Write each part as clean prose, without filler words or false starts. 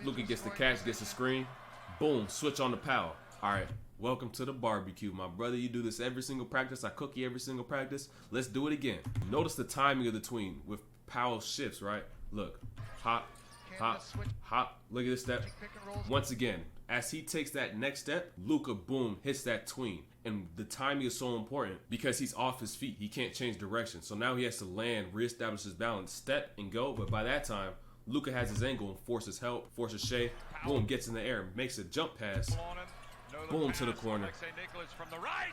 Luka gets the catch, gets the screen. Boom, switch on the power. All right, welcome to the barbecue, my brother. You do this every single practice. I cook you every single practice. Let's do it again. Notice the timing of the tween with Powell shifts, right? Look, hop, hop, hop. Look at this step. Once again, as he takes that next step, Luka, boom, hits that tween. And the timing is so important because he's off his feet. He can't change direction. So now he has to land, reestablish his balance, step, and go. But by that time, Luka has his angle and forces help, forces Shai. Boom, gets in the air, makes a jump pass. Boom, to the corner.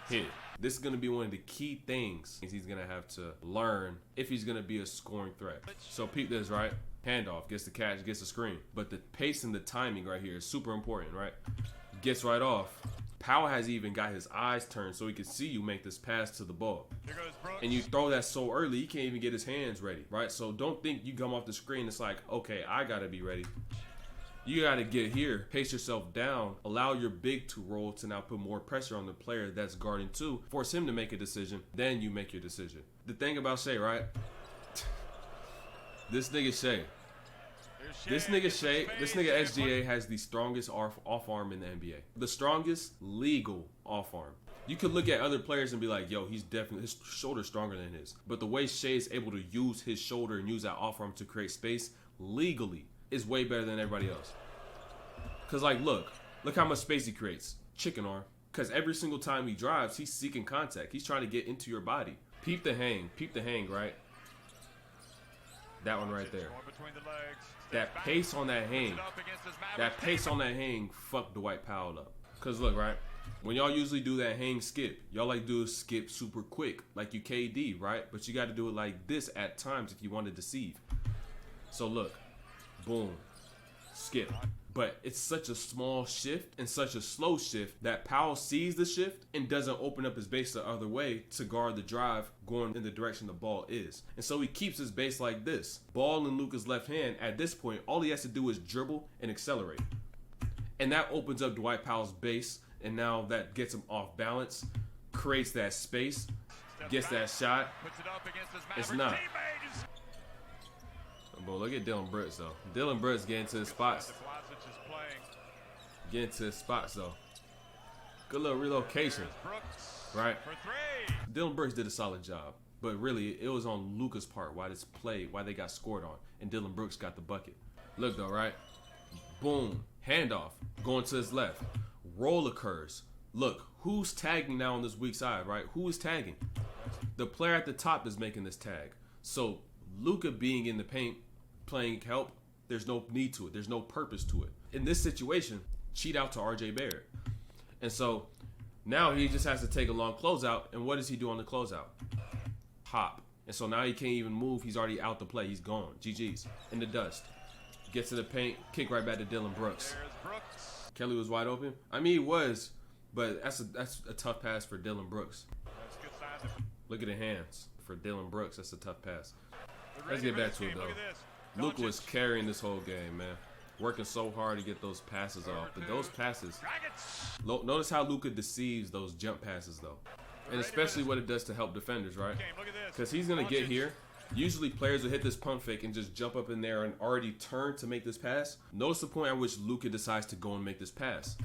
Hit. This is going to be one of the key things he's going to have to learn if he's going to be a scoring threat. So peep this, right? Handoff, gets the catch, gets the screen. But the pace and the timing right here is super important, right? Gets right off. Powell has even got his eyes turned so he can see you make this pass to the ball. And you throw that so early, he can't even get his hands ready, right? So don't think you come off the screen, it's like, okay, I got to be ready. You got to get here, pace yourself down, allow your big to roll to now put more pressure on the player that's guarding two, force him to make a decision, then you make your decision. The thing about Shai, right? This nigga Shai. This nigga SGA has the strongest off arm in the NBA. The strongest legal off arm. You could look at other players and be like, yo, he's definitely, his shoulder's stronger than his. But the way Shai is able to use his shoulder and use that off arm to create space legally is way better than everybody else. Cause like, look how much space he creates. Chicken arm. Cause every single time he drives, he's seeking contact. He's trying to get into your body. Peep the hang, right? That one right there. That pace on that hang fucked Dwight Powell up. Cause look, right? When y'all usually do that hang skip, y'all like do a skip super quick, like you KD, right? But you got to do it like this at times if you want to deceive. So look, boom, skip. But it's such a small shift and such a slow shift that Powell sees the shift and doesn't open up his base the other way to guard the drive going in the direction the ball is. And so he keeps his base like this. Ball in Luka's left hand, at this point, all he has to do is dribble and accelerate. And that opens up Dwight Powell's base, and now that gets him off balance, creates that space, gets that shot. It's not. But look at Dillion Brooks, though. Dillion Brooks getting to his spots. Getting to his spots, though. Good little relocation, right? Dillion Brooks did a solid job. But really, it was on Luka's part why this play, why they got scored on. And Dillion Brooks got the bucket. Look, though, right? Boom. Handoff. Going to his left. Roll occurs. Look, who's tagging now on this weak side, right? Who is tagging? The player at the top is making this tag. So Luka being in the paint, playing help, there's no need to it. There's no purpose to it. In this situation, cheat out to RJ Barrett. And so now he just has to take a long closeout. And what does he do on the closeout? Hop. And so now he can't even move. He's already out the play. He's gone. GG's. In the dust. Gets to the paint. Kick right back to Dillion Brooks. Kelly was wide open. I mean, he was. But that's a tough pass for Dillion Brooks. Look at the hands for Dillion Brooks. That's a tough pass. Let's get back to it, though. Luka was carrying this whole game, man. Working so hard to get those passes off. But those passes, notice how Luka deceives those jump passes, though. And especially what it does to help defenders, right? Because he's going to get here. Usually players will hit this pump fake and just jump up in there and already turn to make this pass. Notice the point at which Luka decides to go and make this pass.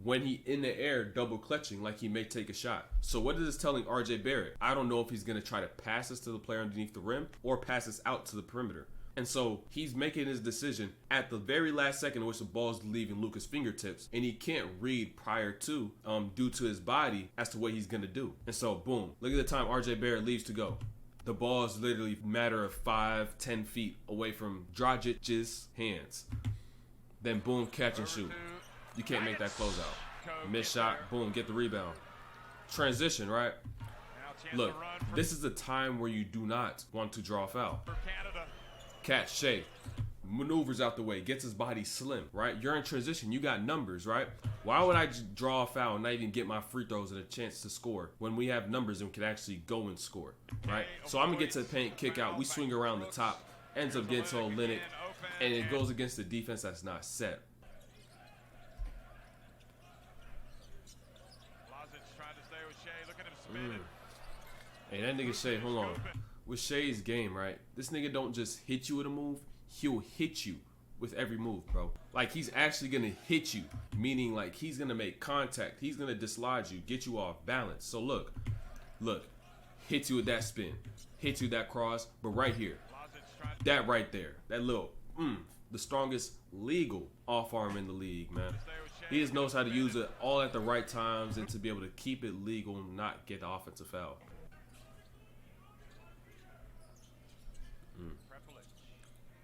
When he in the air double clutching like he may take a shot. So what is this telling RJ Barrett? I don't know if he's going to try to pass this to the player underneath the rim or pass this out to the perimeter. And so he's making his decision at the very last second in which the ball's leaving Luka's fingertips, and he can't read prior to due to his body as to what he's going to do. And so boom, look at the time RJ Barrett leaves to go. The ball is literally a matter of 5-10 feet away from Dragic's hands. Then boom, catch and shoot. You can't make that closeout. Miss shot, boom, get the rebound. Transition, right? Look, this is a time where you do not want to draw a foul. Catch Shai. Maneuvers out the way, gets his body slim, right? You're in transition, you got numbers, right? Why would I just draw a foul and not even get my free throws and a chance to score when we have numbers and can actually go and score, right? So I'm gonna get to the paint, kick out, we swing around the top, ends up getting to Olynyk, and it goes against the defense that's not set. Hey, that nigga Shai, hold on. With Shai's game, right? This nigga don't just hit you with a move. He'll hit you with every move, bro. Like, he's actually gonna hit you, meaning like he's gonna make contact. He's gonna dislodge you, get you off balance. So look, hits you with that spin, hits you that cross, but right here, that right there, that little, the strongest legal off arm in the league, man. He just knows how to use it all at the right times and to be able to keep it legal and not get the offensive foul.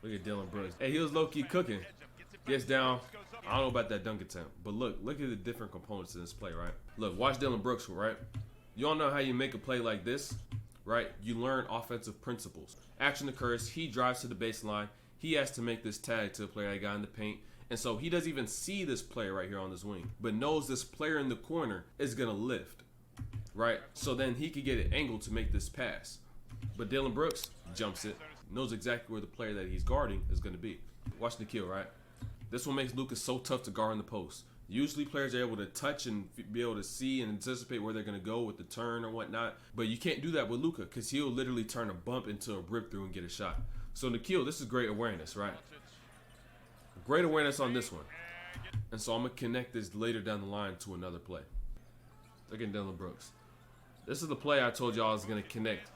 Look at Dillion Brooks. Hey, he was low-key cooking. Gets down. I don't know about that dunk attempt, but look at the different components in this play, right? Look, watch Dillion Brooks, right? You all know how you make a play like this, right? You learn offensive principles. Action occurs. He drives to the baseline. He has to make this tag to a player that got in the paint. And so he doesn't even see this player right here on this wing, but knows this player in the corner is going to lift, right? So then he could get an angle to make this pass. But Dillion Brooks jumps it, knows exactly where the player that he's guarding is going to be. Watch the kill, right? This one makes Luka so tough to guard in the post. Usually players are able to touch and be able to see and anticipate where they're going to go with the turn or whatnot. But you can't do that with Luka because he'll literally turn a bump into a rip through and get a shot. So Nikhil, this is great awareness, right? Great awareness on this one. And so I'm going to connect this later down the line to another play. Look at Dillion Brooks. This is the play I told y'all I was going to connect.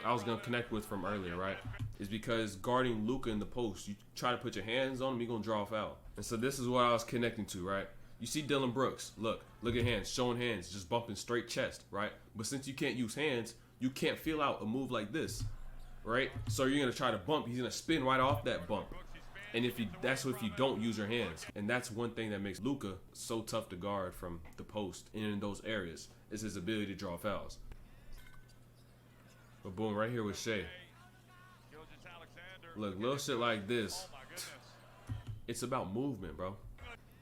I was going to connect with from earlier, right? Is because guarding Luka in the post, you try to put your hands on him, you're going to draw a foul. And so this is what I was connecting to, right? You see Dillion Brooks. Look at hands, showing hands, just bumping straight chest, right? But since you can't use hands, you can't feel out a move like this, right? So you're going to try to bump. He's going to spin right off that bump. And if you don't use your hands. And that's one thing that makes Luka so tough to guard from the post and in those areas is his ability to draw fouls. But boom, right here with Shai. Look, little shit like this. It's about movement, bro.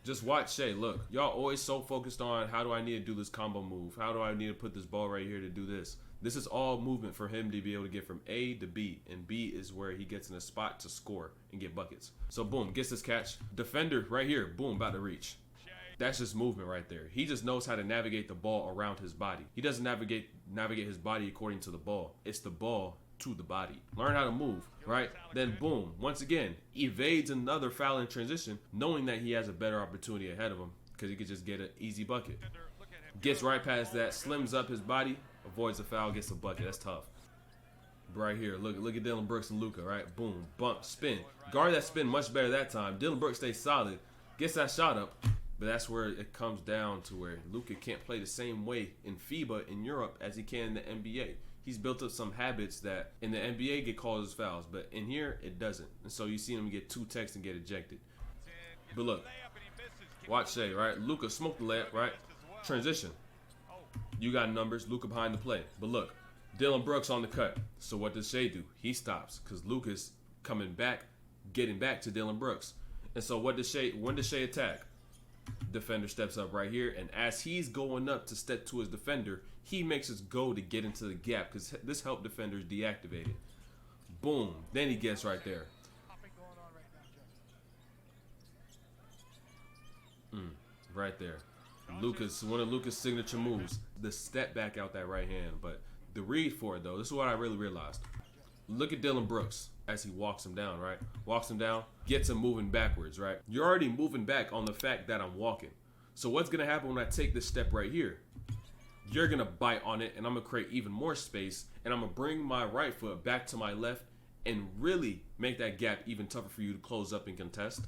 Just watch Shai. Look, y'all always so focused on how do I need to do this combo move? How do I need to put this ball right here to do this? This is all movement for him to be able to get from A to B. And B is where he gets in a spot to score and get buckets. So boom, gets this catch. Defender right here, boom, about to reach. That's just movement right there. He just knows how to navigate the ball around his body. He doesn't navigate his body according to the ball. It's the ball to the body. Learn how to move, right? Then boom, once again, evades another foul in transition, knowing that he has a better opportunity ahead of him because he could just get an easy bucket. Gets right past that, slims up his body, avoids the foul, gets a bucket. That's tough. Right here, look at Dillion Brooks and Luka, right? Boom, bump, spin. Guard that spin much better that time. Dillion Brooks stays solid, gets that shot up, but that's where it comes down to where Luka can't play the same way in FIBA in Europe as he can in the NBA. He's built up some habits that in the NBA get called as fouls, but in here it doesn't. And so you see him get 2 techs and get ejected. But look, watch Shai, right? Luka smoked the layup, right? Transition. You got numbers, Luka behind the play. But look, Dillion Brooks on the cut. So what does Shai do? He stops because Luka's coming back, getting back to Dillion Brooks. And so when does Shai attack? Defender steps up right here, and as he's going up to step to his defender, he makes his go to get into the gap because this help defender is deactivated. Boom. Then he gets right there. Right there. One of Luka's signature moves. The step back out that right hand. But the read for it, though, this is what I really realized. Look at Dillion Brooks as he walks him down, right? Walks him down, gets him moving backwards, right? You're already moving back on the fact that I'm walking. So what's going to happen when I take this step right here? You're going to bite on it, and I'm going to create even more space, and I'm going to bring my right foot back to my left and really make that gap even tougher for you to close up and contest.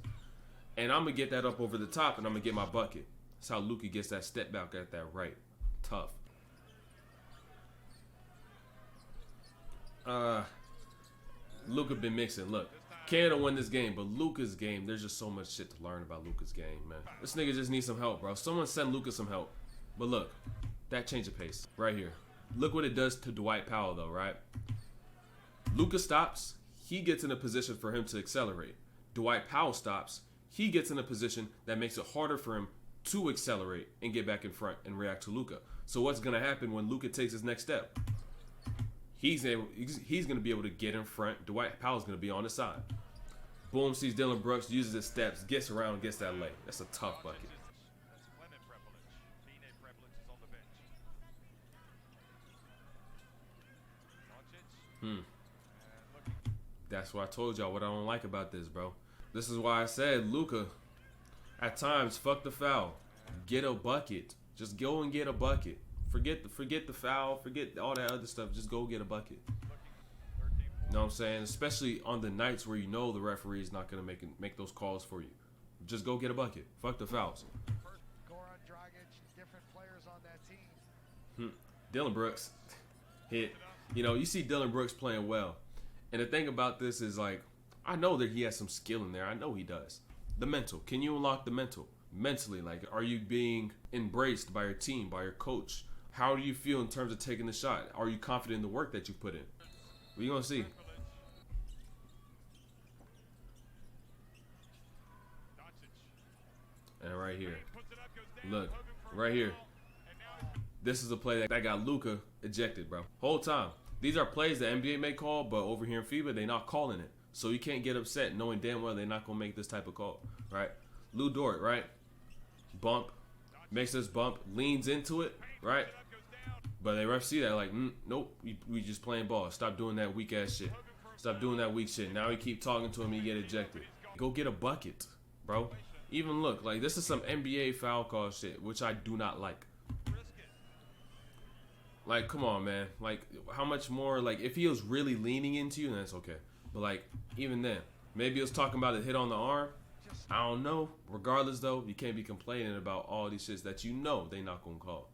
And I'm going to get that up over the top, and I'm going to get my bucket. That's how Luka gets that step back at that right. Tough. Luka been mixing. Look, Canada won this game, but Luka's game, there's just so much shit to learn about Luka's game, man. This nigga just needs some help, bro. Someone send Luka some help. But look, that change of pace right here. Look what it does to Dwight Powell, though, right? Luka stops. He gets in a position for him to accelerate. Dwight Powell stops. He gets in a position that makes it harder for him to accelerate and get back in front and react to Luka. So what's going to happen when Luka takes his next step? He's going to be able to get in front. Dwight Powell's going to be on the side. Boom, sees Dillion Brooks, uses his steps, gets around, and gets that lay. That's a tough bucket. That's what I told y'all what I don't like about this, bro. This is why I said Luka, at times, fuck the foul. Get a bucket. Just go and get a bucket. Forget the foul. Forget all that other stuff. Just go get a bucket. You know what I'm saying? Especially on the nights where you know the referee is not going to make those calls for you. Just go get a bucket. Fuck the fouls. Dillion Brooks hit. You know, you see Dillion Brooks playing well. And the thing about this is, like, I know that he has some skill in there. I know he does. The mental. Can you unlock the mental? Mentally, like, are you being embraced by your team, by your coach? How do you feel in terms of taking the shot? Are you confident in the work that you put in? We're going to see. And right here. Look, right here. This is a play that got Luka ejected, bro. Whole time. These are plays that NBA may call, but over here in FIBA, they're not calling it. So you can't get upset knowing damn well they're not going to make this type of call, right? Lou Dort, right? Bump. Makes this bump. Leans into it, right? But the refs see that like, nope, we just playing ball. Stop doing that weak-ass shit. Stop doing that weak shit. Now we keep talking to him, he get ejected. Go get a bucket, bro. Even look, like, this is some NBA foul call shit, which I do not like. Like, come on, man. Like, how much more, like, if he was really leaning into you, then that's okay. But, like, even then, maybe he was talking about a hit on the arm. I don't know. Regardless, though, you can't be complaining about all these shits that you know they not going to call.